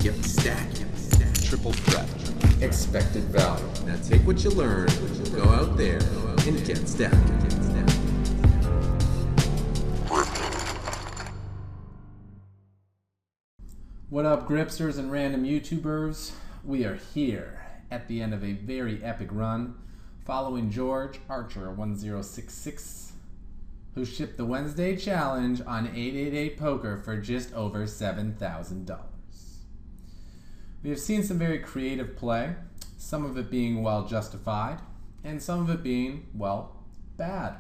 Get stacked. Triple threat. Expected value. Now take what you learn, go out there, and get stacked. What up, gripsters and random YouTubers? We are here at the end of a very epic run following George Archer 1066, who shipped the Wednesday challenge on 888 Poker for just over $7,000. We have seen some very creative play, some of it being well justified, and some of it being, well, bad.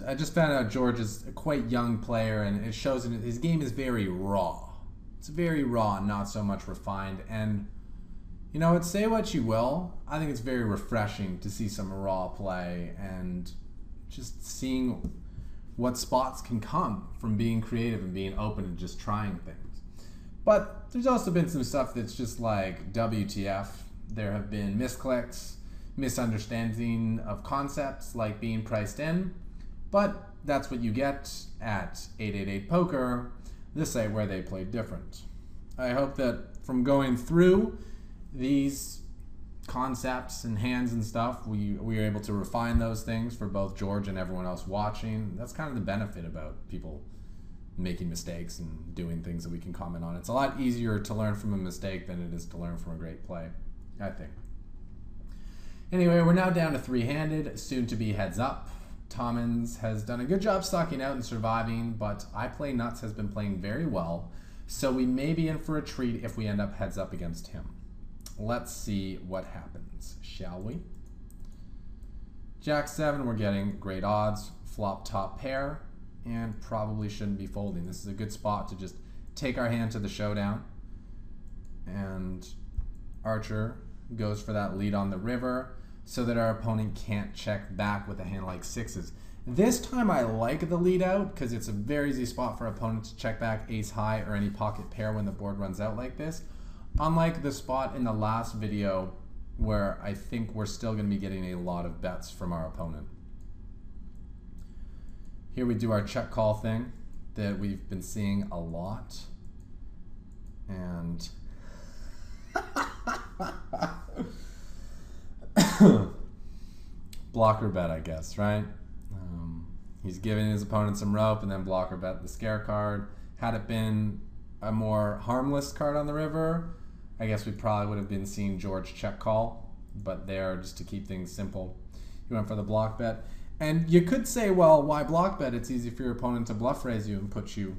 I just found out George is a quite young player, and it shows that his game is very raw. It's very raw and not so much refined. And you know what, say what you will, I think it's very refreshing to see some raw play and just seeing what spots can come from being creative and being open and just trying things. But there's also been some stuff that's just like WTF. There have been misclicks, misunderstanding of concepts like being priced in. But that's what you get at 888 Poker, the site where they play different. I hope that from going through these concepts and hands and stuff, we are able to refine those things for both George and everyone else watching. That's kind of the benefit about people making mistakes and doing things that we can comment on. It's a lot easier to learn from a mistake than it is to learn from a great play, I think. Anyway, we're now down to three-handed, soon to be heads up. Tommins has done a good job stocking out and surviving, but I Play Nuts has been playing very well, so we may be in for a treat if we end up heads up against him. Let's see what happens, shall we? Jack 7, we're getting great odds, flop top pair, and probably shouldn't be folding. This is a good spot to just take our hand to the showdown, and Archer goes for that lead on the river, so that our opponent can't check back with a hand like sixes. This time I like the lead out because it's a very easy spot for opponents to check back ace high or any pocket pair when the board runs out like this. Unlike the spot in the last video where I think we're still going to be getting a lot of bets from our opponent. Here we do our check call thing that we've been seeing a lot. And blocker bet, I guess, right? He's giving his opponent some rope and then blocker bet the scare card. Had it been a more harmless card on the river, I guess we probably would have been seeing George check call, but there, just to keep things simple, he went for the block bet. And you could say, well, why block bet? It's easy for your opponent to bluff raise you and put you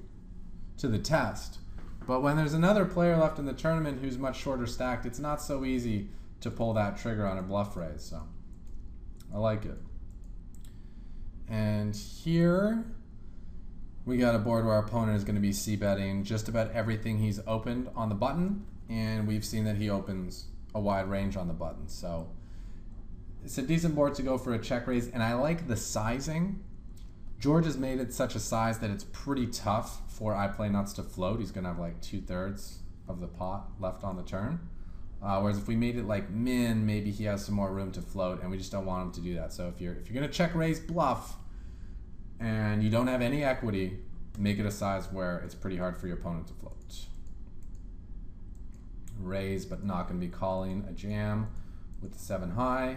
to the test. But when there's another player left in the tournament who's much shorter stacked, it's not so easy to pull that trigger on a bluff raise, so I like it. And here we got a board where our opponent is going to be c-betting just about everything he's opened on the button, and we've seen that he opens a wide range on the button. So it's a decent board to go for a check raise, and I like the sizing. George has made it such a size that it's pretty tough for I Play Nuts to float. He's going to have like 2/3 of the pot left on the turn. Whereas if we made it like min, maybe he has some more room to float, and we just don't want him to do that. So if you're going to check raise bluff and you don't have any equity, make it a size where it's pretty hard for your opponent to float. Raise, but not going to be calling a jam with the 7 high.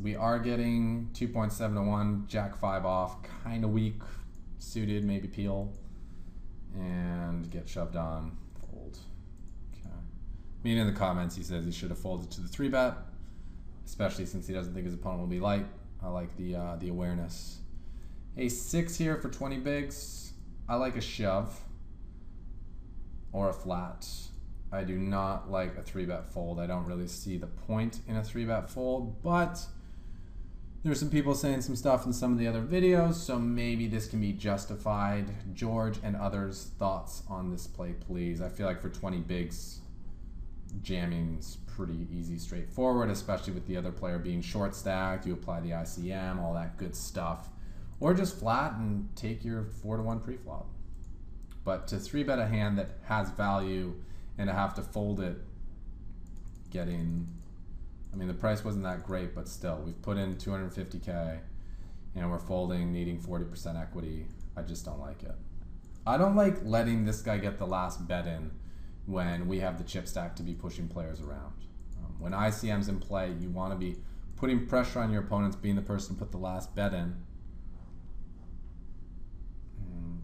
We are getting 2.7 to 1, Jack 5 off, kind of weak, suited, maybe peel, and get shoved on, fold. Okay. I mean, in the comments he says he should have folded to the 3-bet, especially since he doesn't think his opponent will be light. I like the awareness. Ace 6 here for 20 bigs. I like a shove or a flat. I do not like a 3-bet fold. I don't really see the point in a 3-bet fold, but there's some people saying some stuff in some of the other videos, so maybe this can be justified. George and others' thoughts on this play, please. I feel like for 20 bigs, jamming's pretty easy, straightforward, especially with the other player being short stacked. You apply the ICM, all that good stuff. Or just flat and take your 4 to 1 preflop. But to 3-bet a hand that has value and to have to fold it, I mean, the price wasn't that great, but still, we've put in 250K and we're folding, needing 40% equity. I just don't like it. I don't like letting this guy get the last bet in when we have the chip stack to be pushing players around. When ICM's in play, you want to be putting pressure on your opponents, being the person to put the last bet in.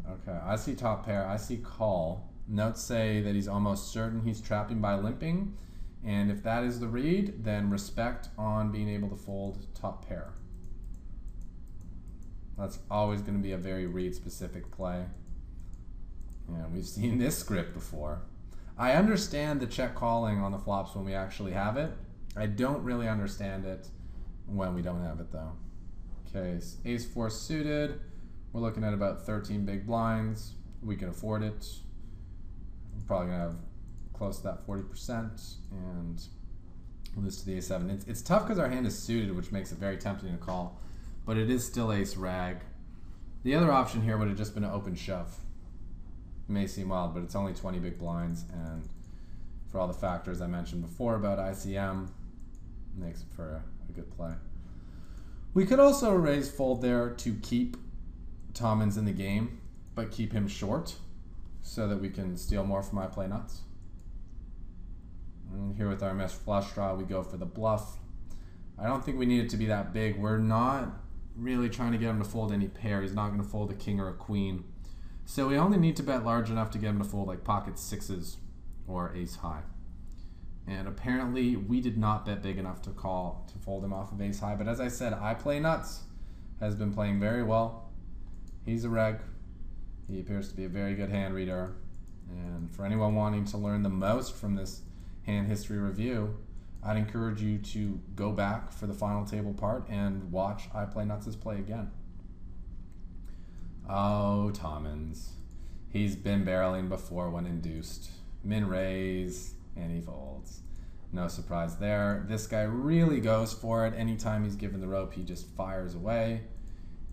Okay, I see top pair, I see call. Notes say that he's almost certain he's trapping by limping, and if that is the read, then respect on being able to fold top pair. That's always going to be a very read-specific play. And we've seen this script before. I understand the check calling on the flops when we actually have it. I don't really understand it when we don't have it though. Okay, so ace-4 suited. We're looking at about 13 big blinds. We can afford it. We're probably gonna have close to that 40% and lose to the a7. It's tough because our hand is suited, which makes it very tempting to call, but it is still ace rag. The other option here would have just been an open shove. It may seem wild, but it's only 20 big blinds, and for all the factors I mentioned before about ICM, makes it for a good play. We could also raise fold there to keep Tommins in the game, but keep him short so that we can steal more from my play nuts. And here with our mesh flush draw, we go for the bluff. I don't think we need it to be that big. We're not really trying to get him to fold any pair. He's not going to fold a king or a queen. So we only need to bet large enough to get him to fold like pocket sixes or ace high. And apparently we did not bet big enough to fold him off of ace high. But as I said, I play nuts has been playing very well. He's a reg. He appears to be a very good hand reader. And for anyone wanting to learn the most from this hand history review, I'd encourage you to go back for the final table part and watch I Play Nuts' play again. Oh, Tommins. He's been barreling before when induced. Min raise, and he folds. No surprise there. This guy really goes for it. Anytime he's given the rope, he just fires away.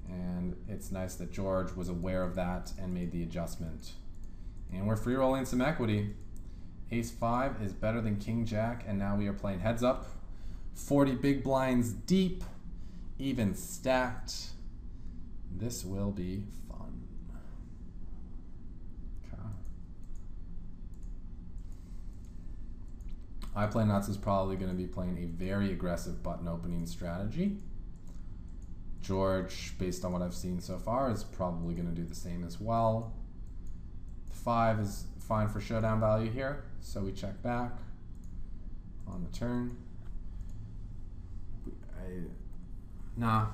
And it's nice that George was aware of that and made the adjustment. And we're free rolling some equity. Ace-5 is better than King-Jack, and now we are playing heads up. 40 big blinds deep, even stacked. This will be fun. Okay. I Play Nuts is probably going to be playing a very aggressive button opening strategy. George, based on what I've seen so far, is probably going to do the same as well. 5 is fine for showdown value here, so we check back on the turn. No.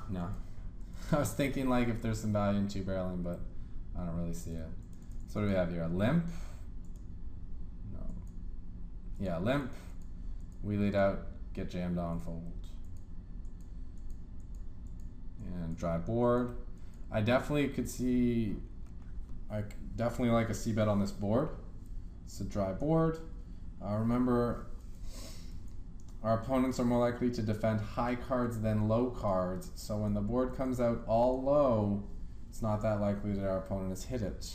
I was thinking like if there's some value in two barreling, but I don't really see it. So what do we have here? A limp? No. Yeah, limp. We lead out, get jammed on, fold. And dry board. I definitely could see, I definitely like a c-bet on this board. It's a dry board. Remember, our opponents are more likely to defend high cards than low cards, so when the board comes out all low, it's not that likely that our opponent has hit it.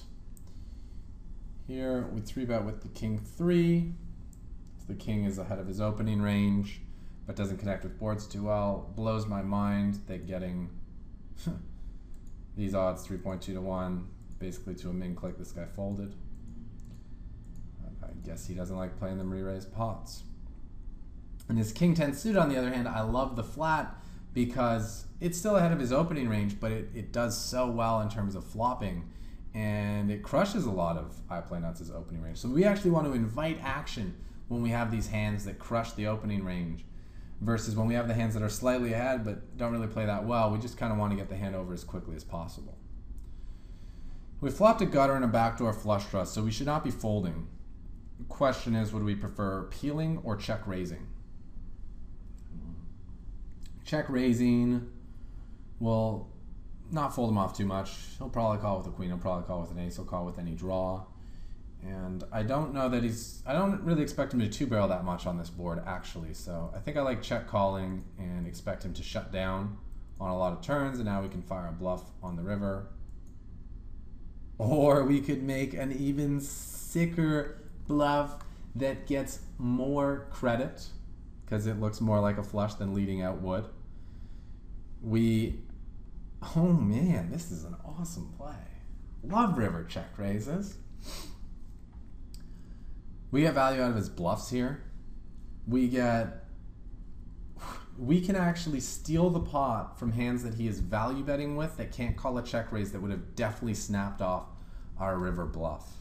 Here, we 3-bet with the king 3. The king is ahead of his opening range, but doesn't connect with boards too well. Blows my mind that getting these odds 3.2 to 1, basically to a min click, this guy folded. I guess he doesn't like playing them re-raised pots. And his king 10 suited, on the other hand, I love the flat because it's still ahead of his opening range, but it does so well in terms of flopping, and it crushes a lot of I Play Nuts' opening range. So we actually want to invite action when we have these hands that crush the opening range, versus when we have the hands that are slightly ahead but don't really play that well. We just kind of want to get the hand over as quickly as possible. We flopped a gutter and a backdoor flush draw, so we should not be folding. The question is, would we prefer peeling or check raising? Check raising will not fold him off too much. He'll probably call with a queen, he'll probably call with an ace, he'll call with any draw. And I don't know that I don't really expect him to two-barrel that much on this board, actually. So I think I like check calling and expect him to shut down on a lot of turns, and now we can fire a bluff on the river. Or we could make an even sicker bluff that gets more credit because it looks more like a flush than leading out would. Oh man, this is an awesome play. Love river check raises. We get value out of his bluffs here. We can actually steal the pot from hands that he is value betting with that can't call a check raise that would have definitely snapped off our river bluff.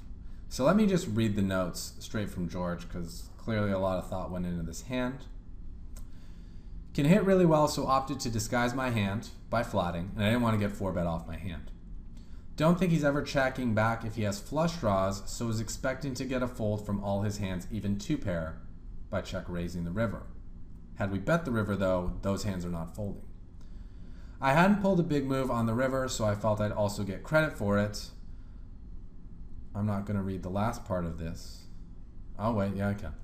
So let me just read the notes straight from George, because clearly a lot of thought went into this hand. Can hit really well, so opted to disguise my hand by flatting, and I didn't want to get 4-bet off my hand. Don't think he's ever checking back if he has flush draws, so is expecting to get a fold from all his hands, even 2-pair, by check raising the river. Had we bet the river, though, those hands are not folding. I hadn't pulled a big move on the river, so I felt I'd also get credit for it. I'm not going to read the last part of this. Oh, wait, yeah, I can.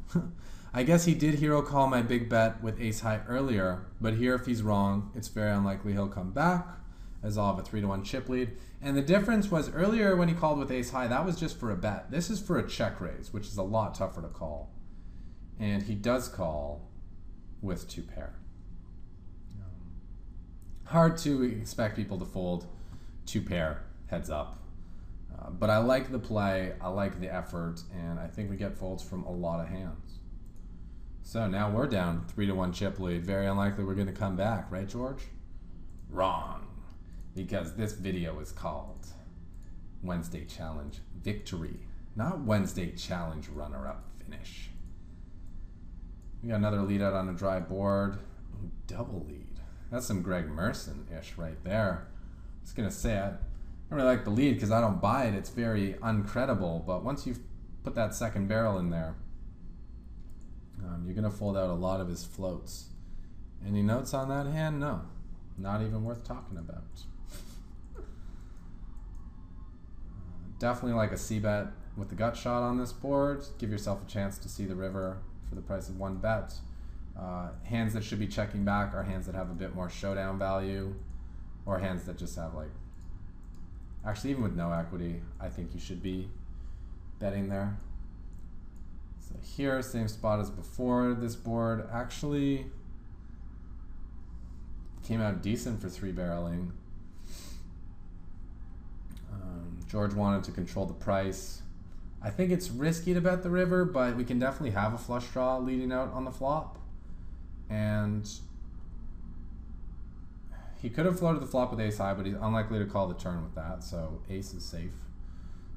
I guess he did hero call my big bet with ace high earlier, but here if he's wrong, it's very unlikely he'll come back, as I'll have a 3-1 chip lead. And the difference was earlier when he called with ace high, that was just for a bet. This is for a check raise, which is a lot tougher to call. And he does call with 2-pair. Hard to expect people to fold 2-pair heads up. But I like the play, I like the effort, and I think we get folds from a lot of hands. So now we're down 3-1 chip lead. Very unlikely we're going to come back, right, George? Wrong, because this video is called Wednesday Challenge Victory, not Wednesday Challenge Runner-Up Finish. We got another lead out on a dry board. Ooh, double lead. That's some Greg Merson-ish right there. I was going to say it. I don't really like the lead because I don't buy it. It's very uncredible. But once you put that second barrel in there, you're going to fold out a lot of his floats. Any notes on that hand? No. Not even worth talking about. Definitely like a c-bet with the gut shot on this board. Give yourself a chance to see the river for the price of 1 bet. Hands that should be checking back are hands that have a bit more showdown value, or hands that just have like... Actually, even with no equity, I think you should be betting there. So here, same spot as before. This board actually came out decent for 3-barreling. George wanted to control the price. I think it's risky to bet the river, but we can definitely have a flush draw leading out on the flop. And he could have floated the flop with ace high, but he's unlikely to call the turn with that, so ace is safe.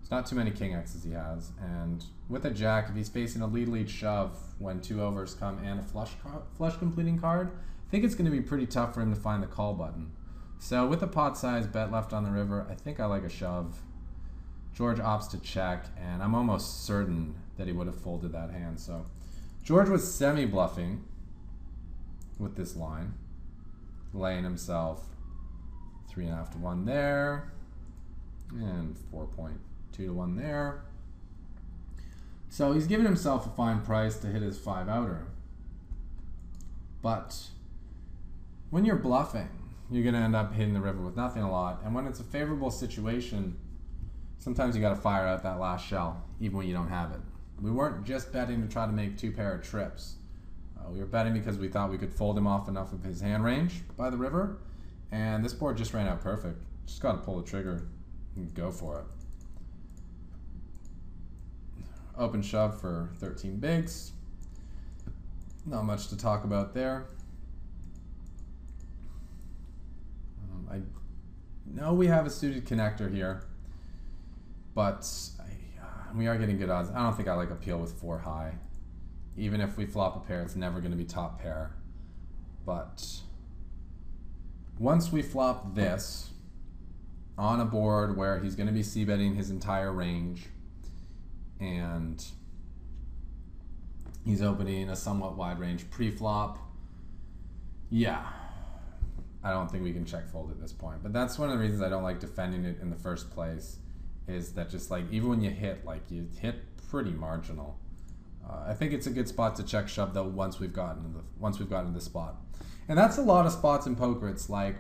It's not too many king X's he has, and with a jack, if he's facing a lead shove when 2 overs come and a flush completing card, I think it's going to be pretty tough for him to find the call button. So with a pot size bet left on the river, I think I like a shove. George opts to check, and I'm almost certain that he would have folded that hand. So George was semi-bluffing with this line, laying himself 3.5 to 1 there, and 4.2 to 1 there. So he's giving himself a fine price to hit his 5-outer. But when you're bluffing, you're going to end up hitting the river with nothing a lot. And when it's a favorable situation, sometimes you got to fire out that last shell, even when you don't have it. We weren't just betting to try to make 2-pair trips. We were betting because we thought we could fold him off enough of his hand range by the river. And this board just ran out perfect. Just got to pull the trigger and go for it. Open shove for 13 bigs. Not much to talk about there. I know we have a suited connector here, but we are getting good odds. I don't think I like a peel with 4 high. Even if we flop a pair, it's never going to be top pair. But once we flop this on a board where he's going to be c-betting his entire range and he's opening a somewhat wide range pre-flop, yeah, I don't think we can check fold at this point. But that's one of the reasons I don't like defending it in the first place, is that just like even when you hit, like you hit pretty marginal. I think it's a good spot to check shove though once we've gotten to the spot. And that's a lot of spots in poker. It's like,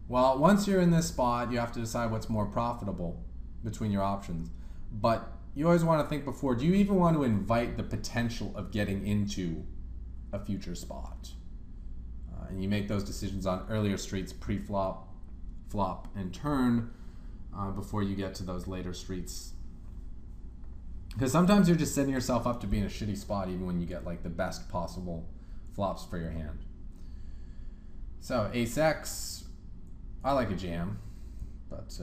well, once you're in this spot, you have to decide what's more profitable between your options. But you always want to think before, do you even want to invite the potential of getting into a future spot? And you make those decisions on earlier streets, pre-flop, flop, and turn. before you get to those later streets. Because sometimes you're just setting yourself up to be in a shitty spot even when you get like the best possible flops for your hand. So ace X, I like a jam, but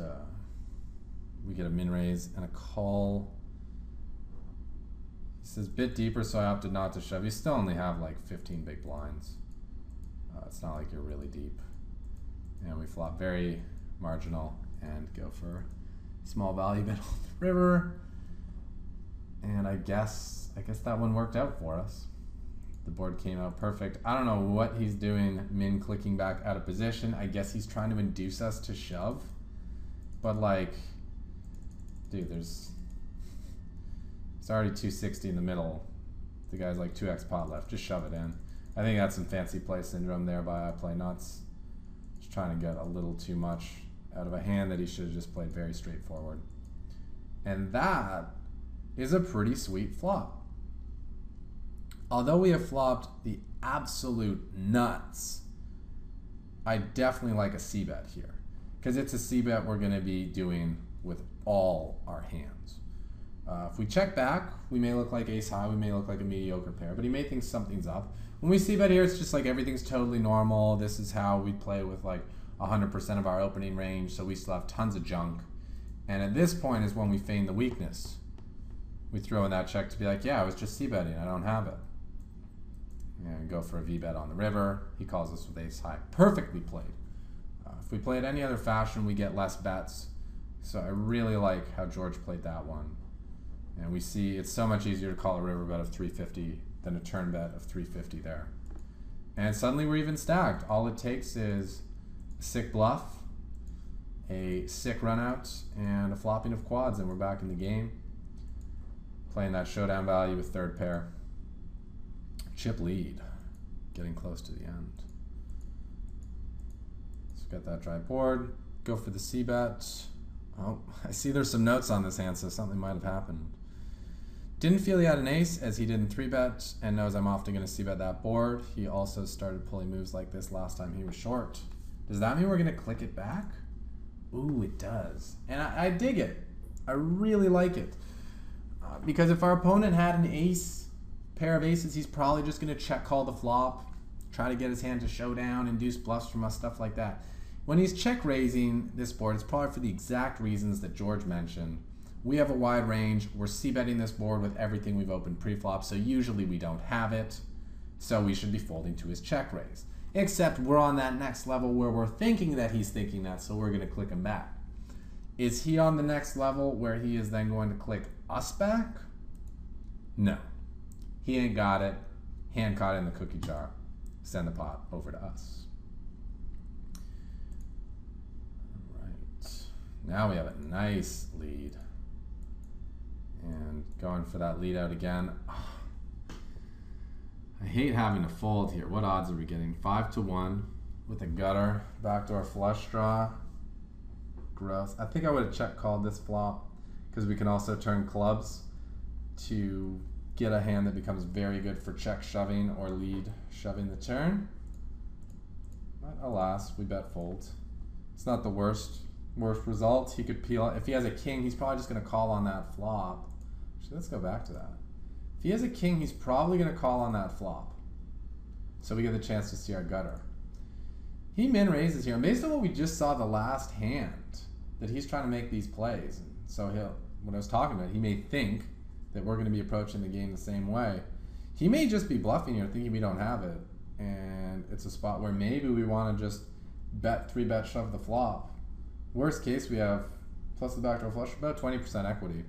we get a min raise and a call. He says bit deeper, so I opted not to shove. You still only have like 15 big blinds. It's not like you're really deep. And we flop very marginal and go for small value bet on the river. And I guess that one worked out for us. The board came out perfect. I don't know what he's doing, min clicking back out of position. I guess he's trying to induce us to shove. But like, dude, it's already 260 in the middle. The guy's like 2x pot left. Just shove it in. I think that's some fancy play syndrome there by I Play Nuts. Just trying to get a little too much out of a hand that he should have just played very straightforward. And that is a pretty sweet flop. Although we have flopped the absolute nuts, I definitely like a c-bet here. Because it's a c-bet we're going to be doing with all our hands. If we check back, we may look like ace high, we may look like a mediocre pair, but he may think something's up. When we c-bet here, it's just like everything's totally normal. This is how we play with like 100% of our opening range, so we still have tons of junk. And at this point is when we feign the weakness. We throw in that check to be like, yeah, I was just c-betting, I don't have it. And go for a v-bet on the river. He calls us with ace high. Perfectly played. If we play it any other fashion, we get less bets. So I really like how George played that one. And we see it's so much easier to call a river bet of 350 than a turn bet of 350 there. And suddenly we're even stacked. All it takes is a sick bluff, a sick run out, and a flopping of quads, and we're back in the game. Playing that showdown value with third pair. Chip lead, getting close to the end. So got that dry board. Go for the c-bet. Oh, I see there's some notes on this hand, so something might have happened. Didn't feel he had an ace as he didn't 3-bet and knows I'm often going to c-bet that board. He also started pulling moves like this last time he was short. Does that mean we're going to click it back? Ooh, it does. And I dig it. I really like it. Because if our opponent had an ace, pair of aces, he's probably just going to check call the flop, try to get his hand to showdown, induce bluffs from us, stuff like that. When he's check raising this board, it's probably for the exact reasons that George mentioned. We have a wide range. We're c-betting this board with everything we've opened pre-flop, so usually we don't have it. So we should be folding to his check raise. Except we're on that next level where we're thinking that he's thinking that, so we're going to click him back. Is he on the next level where he is then going to click us back? No. He ain't got it. Hand caught in the cookie jar. Send the pot over to us. All right. Now we have a nice lead. And going for that lead out again. Oh, I hate having to fold here. What odds are we getting? 5-1 with a gutter. Backdoor flush draw. Gross. I think I would have check called this flop because we can also turn clubs to get a hand that becomes very good for check shoving or lead shoving the turn. But alas, we bet folds. It's not the worst result. He could peel. If he has a king, he's probably just going to call on that flop. Actually, let's go back to that. If he has a king, he's probably going to call on that flop. So we get the chance to see our gutter. He min raises here, and based on what we just saw the last hand, that he's trying to make these plays. And so what I was talking about, he may think that we're going to be approaching the game the same way. He may just be bluffing here, thinking we don't have it, and it's a spot where maybe we want to just bet 3-bet shove the flop. Worst case, we have plus the backdoor flush about 20% equity.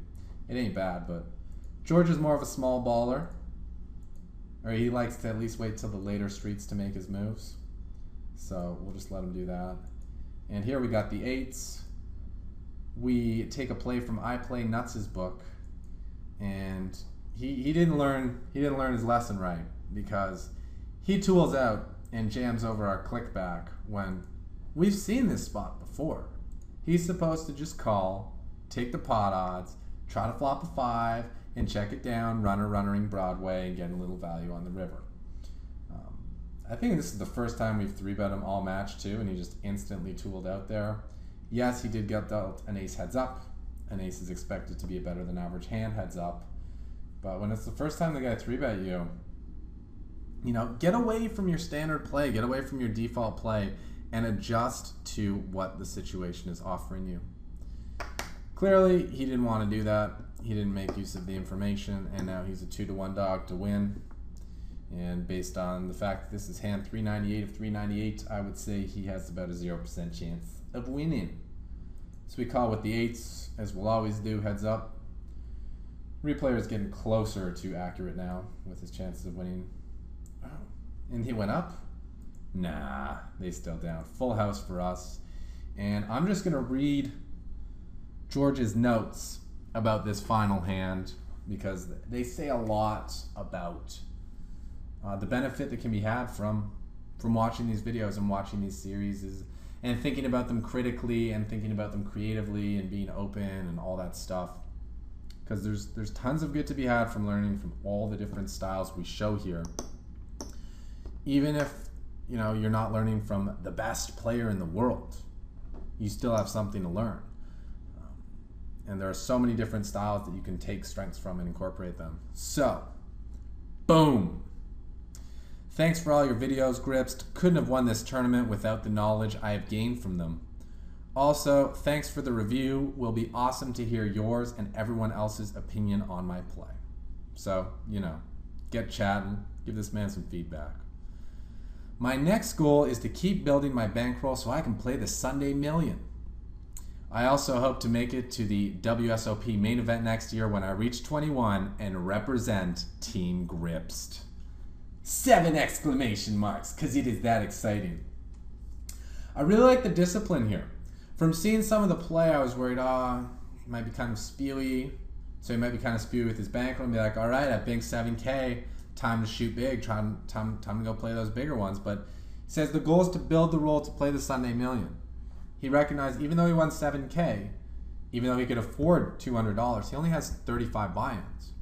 It ain't bad, but George is more of a small baller, or he likes to at least wait till the later streets to make his moves. So we'll just let him do that. And here we got the eights. We take a play from I Play Nuts' book, and he didn't learn his lesson right, because he tools out and jams over our click back when we've seen this spot before. He's supposed to just call, take the pot odds, try to flop a 5, and check it down, runnering Broadway, and get a little value on the river. I think this is the first time we've 3-bet him all match too, and he just instantly tooled out there. Yes, he did get dealt an ace heads up. An ace is expected to be a better than average hand heads up. But when it's the first time the guy 3-bet you, you know, get away from your standard play, get away from your default play, and adjust to what the situation is offering you. Clearly, he didn't want to do that. He didn't make use of the information, and now he's a 2-to-1 dog to win. And based on the fact that this is hand 398 of 398, I would say he has about a 0% chance of winning. So we call with the eights, as we'll always do, heads up. Replayer is getting closer to accurate now with his chances of winning. Oh, and he went up? Nah, they still down. Full house for us. And I'm just going to read George's notes about this final hand because they say a lot about the benefit that can be had from watching these videos and watching these series and thinking about them critically and thinking about them creatively and being open and all that stuff. Because there's tons of good to be had from learning from all the different styles we show here. Even if you know you're not learning from the best player in the world, you still have something to learn. And there are so many different styles that you can take strengths from and incorporate them. So, boom! Thanks for all your videos, Grips. Couldn't have won this tournament without the knowledge I have gained from them. Also, thanks for the review. Will be awesome to hear yours and everyone else's opinion on my play. So, you know, get chatting, give this man some feedback. My next goal is to keep building my bankroll so I can play the Sunday Million. I also hope to make it to the WSOP main event next year when I reach 21 and represent Team Gripst. 7 exclamation marks, because it is that exciting. I really like the discipline here. From seeing some of the play, I was worried, he might be kind of spewy. So he might be kind of spewy with his bankroll and be like, all right, I banked 7K, time to shoot big, time to go play those bigger ones. But he says the goal is to build the roll to play the Sunday Million. He recognized even though he won 7K, even though he could afford $200, he only has 35 buy-ins,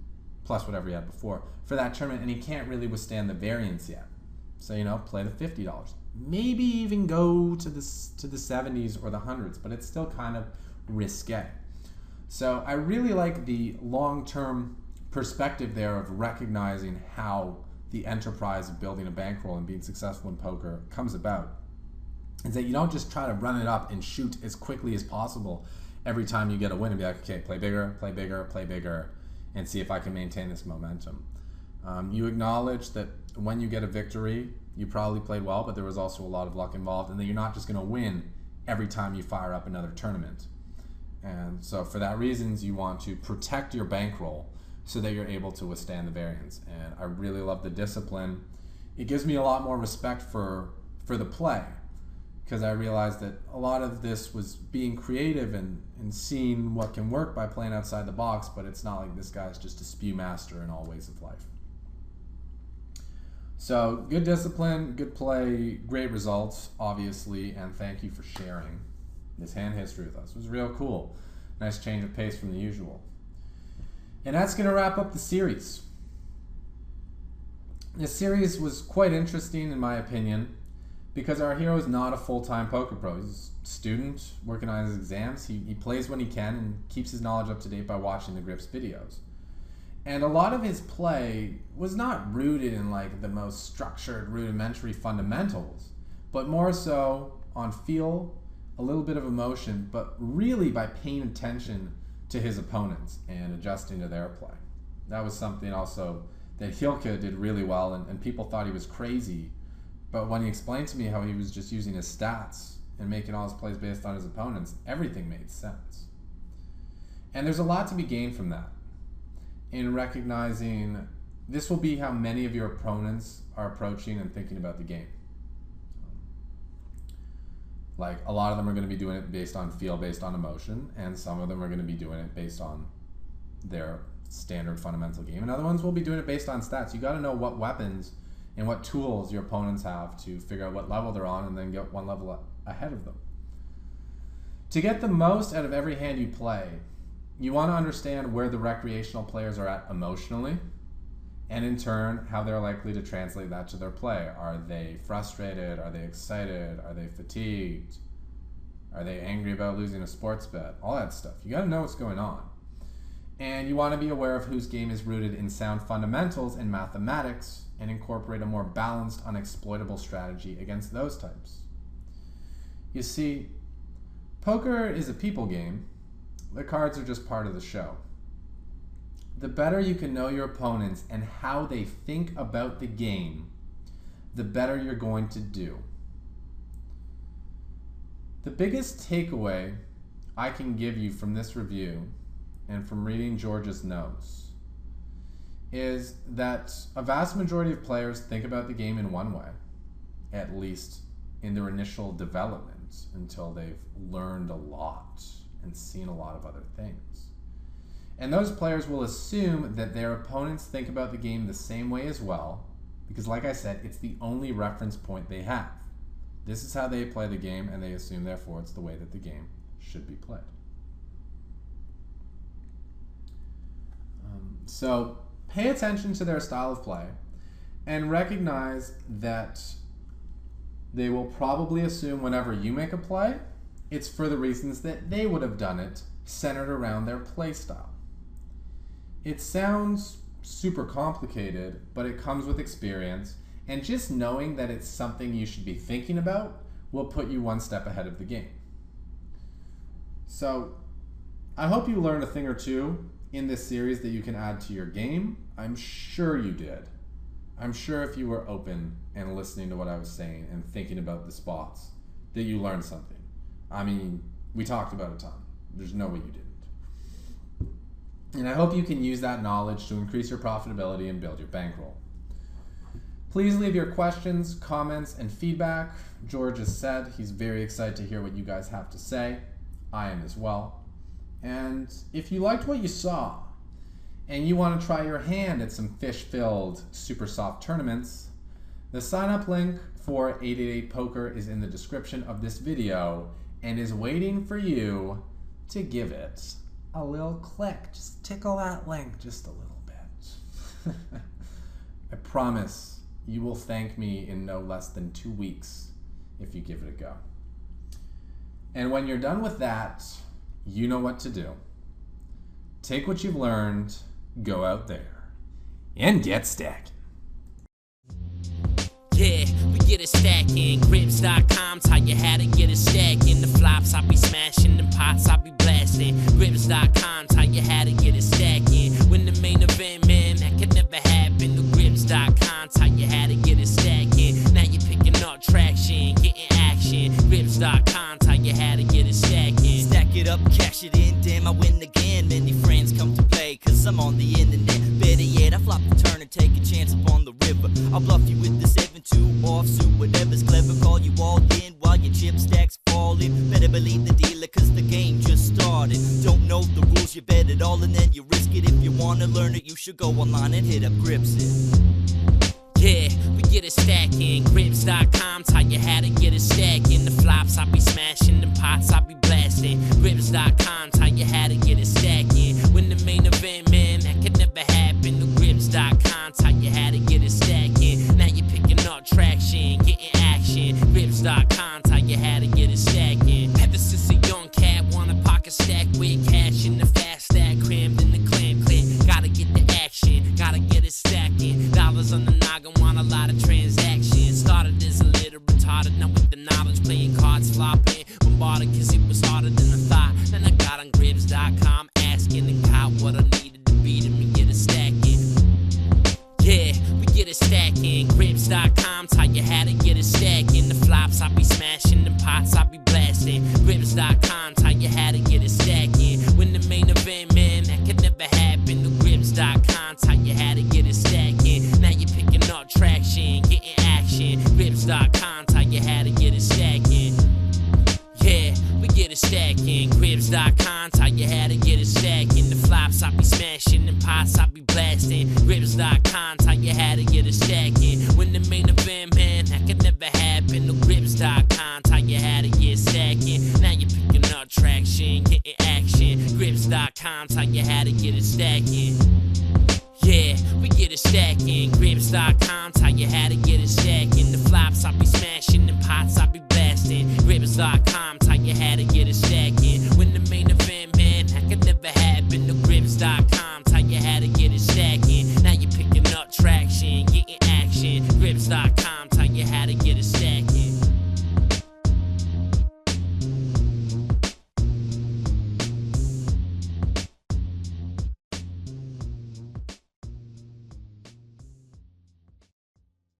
plus whatever he had before, for that tournament, and he can't really withstand the variance yet. So, you know, play the $50. Maybe even go to the 70s or the hundreds, but it's still kind of risque. So I really like the long-term perspective there of recognizing how the enterprise of building a bankroll and being successful in poker comes about. Is that you don't just try to run it up and shoot as quickly as possible every time you get a win and be like, okay, play bigger, play bigger, play bigger, and see if I can maintain this momentum. You acknowledge that when you get a victory, you probably played well, but there was also a lot of luck involved, and that you're not just going to win every time you fire up another tournament. And so for that reasons, you want to protect your bankroll so that you're able to withstand the variance. And I really love the discipline. It gives me a lot more respect for the play, because I realized that a lot of this was being creative and seeing what can work by playing outside the box, but it's not like this guy's just a spew master in all ways of life. So, good discipline, good play, great results, obviously, and thank you for sharing this hand history with us. It was real cool. Nice change of pace from the usual. And that's going to wrap up the series. This series was quite interesting, in my opinion, because our hero is not a full-time poker pro. He's a student working on his exams. He plays when he can and keeps his knowledge up to date by watching the Grips videos. And a lot of his play was not rooted in like the most structured, rudimentary fundamentals, but more so on feel, a little bit of emotion, but really by paying attention to his opponents and adjusting to their play. That was something also that Hilke did really well, and people thought he was crazy. But when he explained to me how he was just using his stats and making all his plays based on his opponents, everything made sense. And there's a lot to be gained from that, in recognizing this will be how many of your opponents are approaching and thinking about the game. Like, a lot of them are going to be doing it based on feel, based on emotion, and some of them are going to be doing it based on their standard fundamental game, and other ones will be doing it based on stats. You got to know what weapons and what tools your opponents have to figure out what level they're on and then get one level ahead of them. To get the most out of every hand you play, you want to understand where the recreational players are at emotionally, and in turn, how they're likely to translate that to their play. Are they frustrated? Are they excited? Are they fatigued? Are they angry about losing a sports bet? All that stuff. You got to know what's going on. And you want to be aware of whose game is rooted in sound fundamentals and mathematics and incorporate a more balanced, unexploitable strategy against those types. You see, poker is a people game. The cards are just part of the show. The better you can know your opponents and how they think about the game, the better you're going to do. The biggest takeaway I can give you from this review and from reading George's notes is that a vast majority of players think about the game in one way, at least in their initial development, until they've learned a lot and seen a lot of other things. And those players will assume that their opponents think about the game the same way as well, because like I said, it's the only reference point they have. This is how they play the game, and they assume, therefore, it's the way that the game should be played. So pay attention to their style of play and recognize that they will probably assume whenever you make a play, it's for the reasons that they would have done it, centered around their play style. It sounds super complicated, but it comes with experience, and just knowing that it's something you should be thinking about will put you one step ahead of the game. So I hope you learned a thing or two in this series that you can add to your game. I'm sure you did. I'm sure if you were open and listening to what I was saying and thinking about the spots, that you learned something. I mean, we talked about a ton. There's no way you didn't. And I hope you can use that knowledge to increase your profitability and build your bankroll. Please leave your questions, comments, and feedback. George has said he's very excited to hear what you guys have to say. I am as well. And if you liked what you saw and you want to try your hand at some fish-filled super soft tournaments, the sign-up link for 888poker is in the description of this video and is waiting for you to give it a little click. Just tickle that link just a little bit. I promise you will thank me in no less than 2 weeks if you give it a go. And when you're done with that, you know what to do. Take what you've learned, go out there, and get stacking. Yeah, we get it stacking. Grips.com taught you how to get it stacking. The flops I be smashing, the pots I be blasting. Grips.com taught you how to get it stacking. When the main event, man, that could never happen. The Grips.com taught you how to get it stacking. Now you're picking up traction, getting action. Grips.com taught you how to get it stacking. Stack it up, cash it in, damn I win again. Many friends come to play, cause I'm on the internet. Better yet, I flop the turn and take a chance upon the river. I'll bluff you with the 7-2 offsuit, whatever's clever, call you all in while your chip stacks falling. Better believe the dealer, cause the game just started. Don't know the rules, you bet it all and then you risk it. If you wanna learn it, you should go online and hit up Grips it. Yeah, we get it stacking. Grips.com taught you how to get it stacking. The flops I be smashing, the pots I be blasting. Grips.com taught you how to get it stacking. When the main event, man, that could never happen. The Grips.com taught you how to get it stacking. Now you're picking up traction, getting action. Grips.com taught you how to get it stacking. Ever since a young cat, wanna pocket stack with cash in the fast stack, crammed in the clam clip. Gotta get the action, gotta get it stacking. Dollars on the noggin, want a lot of transactions. Started as a little retarded, now with the knowledge, playing cards, flopping. Bombarded cause it was harder than I thought. Then I got on Grips.com, asking and got what I needed to beat him and get it stacking. Yeah, we get it stacking. Grips.com taught you how to get it stacking. The flops I be smashing, the pots I be blasting. Grips.com taught you how to get it stacking. When the main event, man, that could never happen. The Grips.com taught you how to get it stacking. Now you're picking up traction, getting action. Grips.com taught you how to get it stacking. Yeah, we get it stacking. Grips.com taught you how to get it stacking. The flops I be smashing, and pots I be blasting. Grips.com taught you how to get it stacking. When the main event, man, that could never happen. The Grips.com taught you how to get stacking. Now you're picking up traction, getting action. Grips.com taught you how to get it stacking. Yeah, we get it stacking. Grips.com taught you how to get it stacking. The flops I be smashing, and pots I be blasting. Grips.com, taught you how to get a stack in. When the main event, man, that could never happen. The Grips.com.